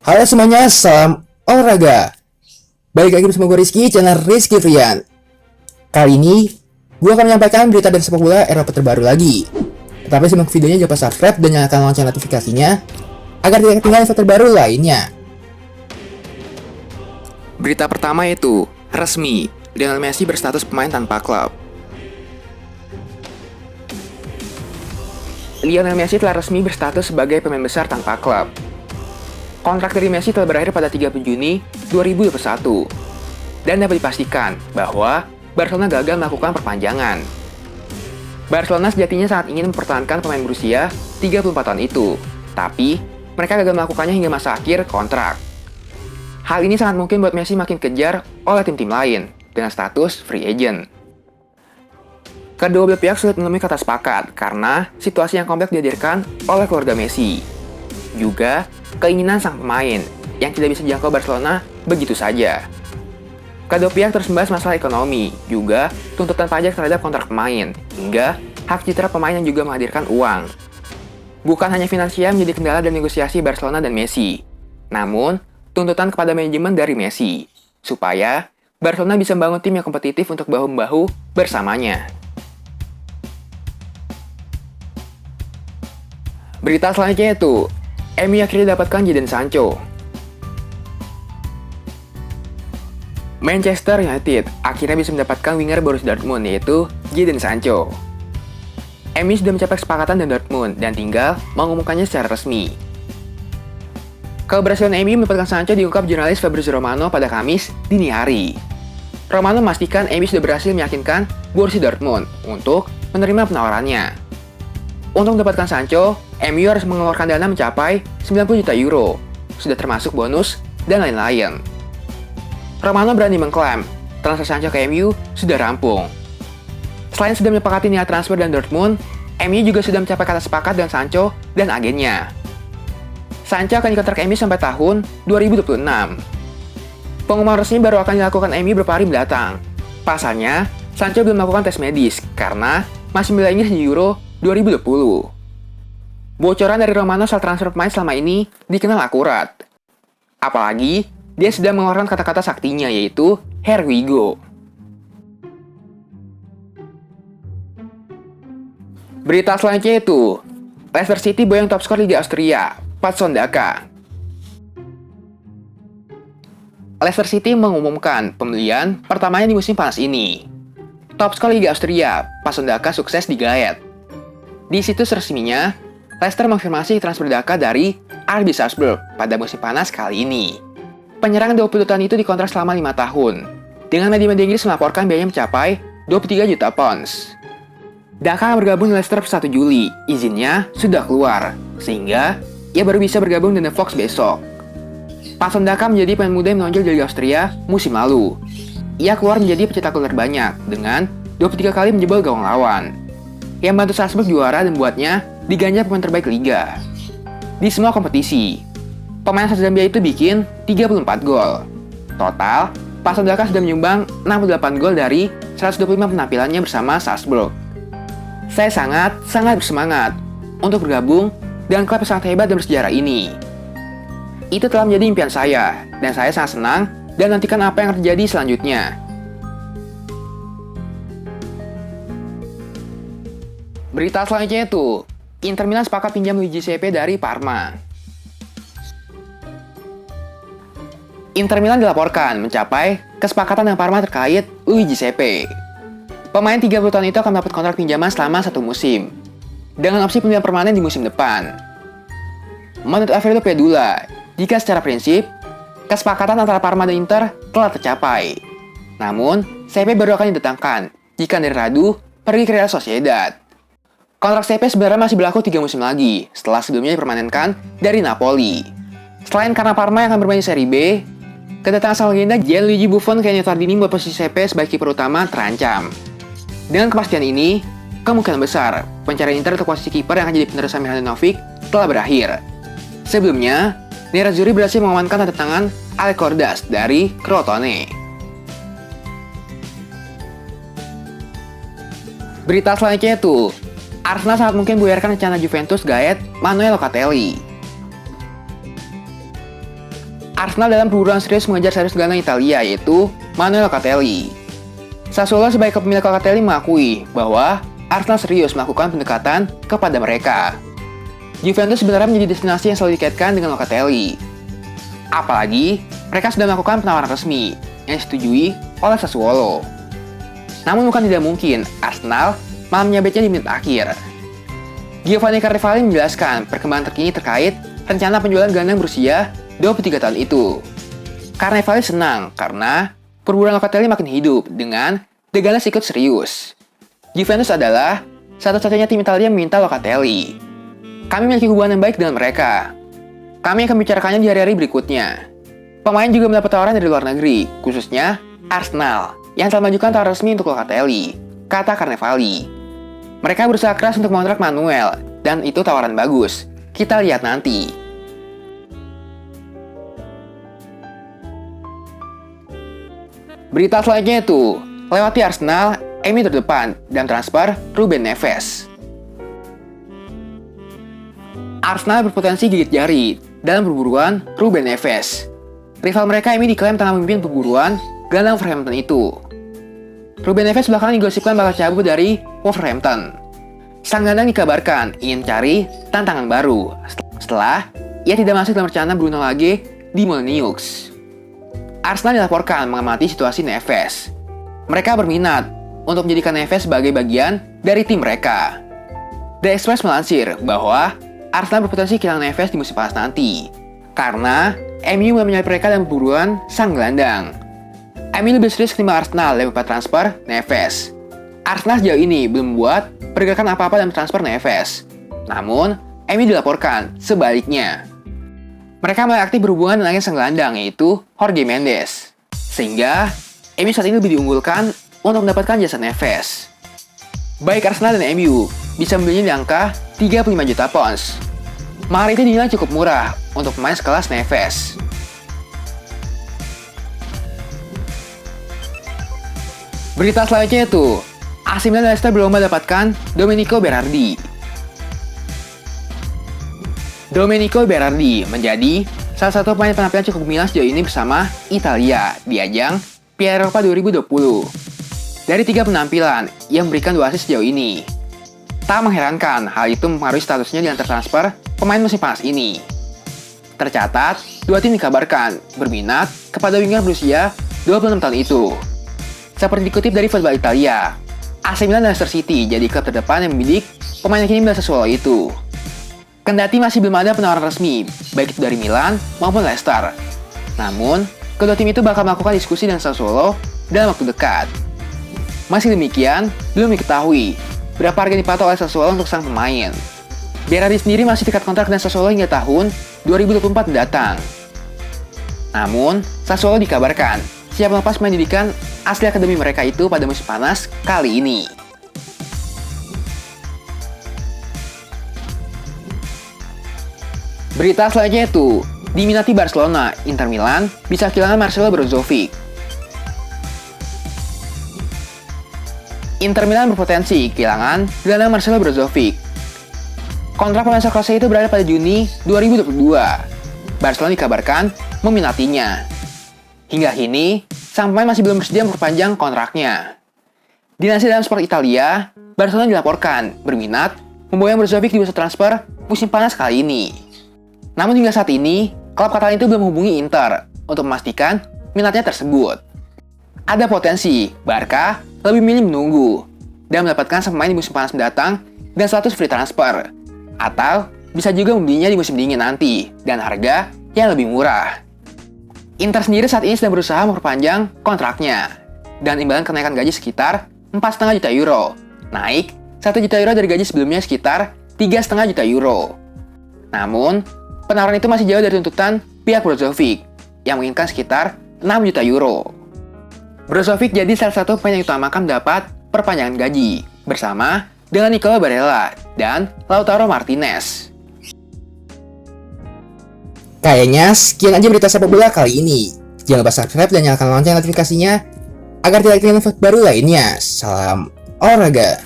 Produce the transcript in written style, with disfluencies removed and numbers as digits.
Halo semuanya, salam olahraga. Balik lagi bersama gue Rizky, channel Rizky Frian. Kali ini, gue akan menyampaikan berita dari sepak bola Eropa terbaru lagi. Tapi simak videonya, jangan lupa subscribe dan nyalakan lonceng notifikasinya agar tidak ketinggalan info terbaru lainnya. Berita pertama itu, resmi, Lionel Messi berstatus pemain tanpa klub. Lionel Messi telah resmi berstatus sebagai pemain besar tanpa klub. Kontrak dari Messi telah berakhir pada 30 Juni 2021. Dan dapat dipastikan bahwa Barcelona gagal melakukan perpanjangan. Barcelona sejatinya sangat ingin mempertahankan pemain berusia 34 tahun itu, tapi mereka gagal melakukannya hingga masa akhir kontrak. Hal ini sangat mungkin buat Messi makin kejar oleh tim-tim lain dengan status free agent. Kedua belah pihak sulit menemui kata sepakat karena situasi yang kompleks dihadirkan oleh keluarga Messi. Juga keinginan sang pemain yang tidak bisa dijangkau Barcelona begitu saja. Kedua pihak terus membahas masalah ekonomi, juga tuntutan pajak terhadap kontrak pemain, hingga hak citra pemain yang juga menghadirkan uang. Bukan hanya finansial menjadi kendala dalam negosiasi Barcelona dan Messi, namun tuntutan kepada manajemen dari Messi, supaya Barcelona bisa membangun tim yang kompetitif untuk bahu-membahu bersamanya. Berita selanjutnya itu, MU akhirnya dapatkan Jadon Sancho. Manchester United akhirnya bisa mendapatkan winger Borussia Dortmund yaitu Jadon Sancho. MU sudah mencapai kesepakatan dengan Dortmund dan tinggal mengumumkannya secara resmi. Keberhasilan MU mendapatkan Sancho diungkap jurnalis Fabrizio Romano pada Kamis dini hari. Romano memastikan MU sudah berhasil meyakinkan Borussia Dortmund untuk menerima penawarannya. Untuk mendapatkan Sancho, MU harus mengeluarkan dana mencapai 90 juta euro, sudah termasuk bonus dan lain-lain. Romano berani mengklaim, transfer Sancho ke MU sudah rampung. Selain sudah menyepakati niat transfer dan Dortmund, MU juga sudah mencapai kata sepakat dengan Sancho dan agennya. Sancho akan dikontrak MU sampai tahun 2026. Pengumuman resmi baru akan dilakukan MU beberapa hari mendatang. Pasalnya, Sancho belum melakukan tes medis karena masih membela Inggris di Euro 2020. Bocoran dari Romano soal transfer pemain selama ini dikenal akurat. Apalagi, dia sudah mengeluarkan kata-kata saktinya yaitu Here we go. Berita selanjutnya itu, Leicester City boyong top skor Liga Austria, Patson Daka. Leicester City mengumumkan pembelian pertamanya di musim panas ini. Top skor Liga Austria, Patson Daka sukses digaet. Di situs resminya, Leicester mengafirmasi transfer Daka dari RB Salzburg pada musim panas kali ini. Penyerang 20 tahun itu dikontrak selama 5 tahun, dengan media-media Inggris melaporkan biayanya mencapai 23 juta pounds. Daka bergabung di Leicester per 1 Juli, izinnya sudah keluar, sehingga ia baru bisa bergabung dengan The Fox besok. Patson Daka menjadi pemain muda yang menonjol di Liga Austria musim lalu. Ia keluar menjadi pencetak gol terbanyak dengan 23 kali menjebol gawang lawan, yang membantu Salzburg juara dan membuatnya diganjar pemain terbaik Liga. Di semua kompetisi, pemain asal Zambia itu bikin 34 gol. Total, Patson Daka sudah menyumbang 68 gol dari 125 penampilannya bersama Salzburg. Saya sangat bersemangat untuk bergabung dengan klub yang sangat hebat dan bersejarah ini. Itu telah menjadi impian saya, dan saya sangat senang dan nantikan apa yang terjadi selanjutnya. Berita selanjutnya itu, Inter Milan sepakat pinjam Luigi Sepe dari Parma. Inter Milan dilaporkan mencapai kesepakatan dengan Parma terkait Luigi Sepe. Pemain 30 tahun itu akan mendapat kontrak pinjaman selama 1 musim, dengan opsi pembelian permanen di musim depan. Menurut Alfredo Pedula, jika secara prinsip, kesepakatan antara Parma dan Inter telah tercapai. Namun, Sepe baru akan didatangkan jika dari Radu pergi ke Real Sociedad. Kontrak Sepe sebenarnya masih berlaku 3 musim lagi, setelah sebelumnya dipermanenkan dari Napoli. Selain karena Parma yang akan bermain di Serie B, kedatangan sang legenda Gianluigi Buffon ke Tardini membuat posisi Sepe sebagai kiper utama terancam. Dengan kepastian ini, kemungkinan besar pencarian Inter untuk posisi kiper yang akan jadi penerus Samir Handanovic telah berakhir. Sebelumnya, Nerazzurri berhasil mengamankan tanda tangan Alec Cordas dari Crotone. Berita selanjutnya itu, Arsenal sangat mungkin buyarkan rencana Juventus gaet Manuel Locatelli. Arsenal dalam perburuan serius mengejar serius gelandang Italia yaitu Manuel Locatelli. Sassuolo sebagai pemilik Locatelli mengakui bahwa Arsenal serius melakukan pendekatan kepada mereka. Juventus sebenarnya menjadi destinasi yang selalu dikaitkan dengan Locatelli. Apalagi, mereka sudah melakukan penawaran resmi yang disetujui oleh Sassuolo. Namun bukan tidak mungkin Arsenal malah menyabetnya di menit akhir. Giovanni Carnevali menjelaskan perkembangan terkini terkait rencana penjualan gelandang berusia 23 tahun itu. Carnevali senang karena perburuan Locatelli makin hidup dengan The Gunners ikut serius. Juventus adalah satu-satunya tim Italia yang meminta Locatelli. Kami memiliki hubungan yang baik dengan mereka. Kami akan membicarakannya di hari-hari berikutnya. Pemain juga mendapat tawaran dari luar negeri, khususnya Arsenal, yang telah mengajukan tawaran resmi untuk Locatelli, kata Carnevali. Mereka berusaha keras untuk mengontrak Manuel, dan itu tawaran bagus. Kita lihat nanti. Berita selanjutnya itu, lewati Arsenal, MU terdepan dan transfer Ruben Neves. Arsenal berpotensi gigit jari dalam perburuan Ruben Neves. Rival mereka MU diklaim tengah memimpin perburuan gelandang Wolverhampton itu. Ruben Neves belakangan digosipkan bakal cabut dari Wolverhampton. Sang gelandang dikabarkan ingin cari tantangan baru setelah ia tidak masuk dalam rencana Bruno Lage di Molineux. Arsenal dilaporkan mengamati situasi Neves. Mereka berminat untuk menjadikan Neves sebagai bagian dari tim mereka. The Express melansir bahwa Arsenal berpotensi kehilangan Neves di musim panas nanti, karena MU menyalip mereka dalam perburuan sang gelandang. MU lebih serius ketimbang Arsenal dalam transfer Neves. Arsenal sejauh ini belum membuat pergerakan apa-apa dalam transfer Neves. Namun, MU dilaporkan sebaliknya. Mereka mulai aktif berhubungan dengan sang gelandang yaitu Jorge Mendes. Sehingga, MU saat ini lebih diunggulkan untuk mendapatkan jasa Neves. Baik Arsenal dan MU bisa membelinya di angka 35 juta pounds. Mahar itu dinilai cukup murah untuk pemain sekelas Neves. Berita selanjutnya itu, AC Milan dan Leicester berlomba mendapatkan Domenico Berardi. Domenico Berardi menjadi salah satu pemain penampilan cukup gemilang sejauh ini bersama Italia di ajang Piala Eropa 2020. Dari 3 penampilan, ia memberikan 2 assist sejauh ini. Tak mengherankan, hal itu mempengaruhi statusnya di antar transfer pemain musim panas ini. Tercatat, 2 tim dikabarkan berminat kepada winger berusia 26 tahun itu. Seperti dikutip dari Football Italia, AC Milan dan Leicester City jadi klub terdepan yang membidik pemain yang kini berasal Sassuolo itu. Kendati masih belum ada penawaran resmi, baik itu dari Milan maupun Leicester. Namun, kedua tim itu bakal melakukan diskusi dengan Sassuolo dalam waktu dekat. Masih demikian, belum diketahui berapa harga yang dipatok oleh Sassuolo untuk sang pemain. Berardi sendiri masih terikat kontrak dengan Sassuolo hingga tahun 2024 mendatang. Namun, Sassuolo dikabarkan siap melepas pemain didikan asli akademi mereka itu pada musim panas kali ini. Berita selanjutnya itu, diminati Barcelona, Inter Milan bisa kehilangan Marcelo Brozovic. Inter Milan berpotensi kehilangan gelandang Marcelo Brozovic. Kontrak pemain Kroasia itu berakhir pada Juni 2022. Barcelona dikabarkan meminatinya. Hingga kini, sang pemain masih belum bersedia memperpanjang kontraknya. Dilansir dalam Sport Italia, Barcelona dilaporkan berminat memboyong Brozovic di bursa transfer musim panas kali ini. Namun hingga saat ini, klub Catalan itu belum menghubungi Inter untuk memastikan minatnya tersebut. Ada potensi Barca lebih milih menunggu dan mendapatkan sang pemain di musim panas mendatang dengan status free transfer, atau bisa juga membelinya di musim dingin nanti dan harga yang lebih murah. Inter sendiri saat ini sedang berusaha memperpanjang kontraknya dan imbalan kenaikan gaji sekitar 4,5 juta euro, naik 1 juta euro dari gaji sebelumnya sekitar 3,5 juta euro. Namun, penawaran itu masih jauh dari tuntutan pihak Brozovic yang menginginkan sekitar 6 juta euro. Brozovic jadi salah satu pemain yang utamakan mendapat perpanjangan gaji bersama dengan Nicola Barella dan Lautaro Martinez. Kayaknya sekian aja berita sepak bola kali ini. Jangan lupa subscribe dan nyalakan lonceng notifikasinya agar tidak ketinggalan info baru lainnya. Salam olahraga.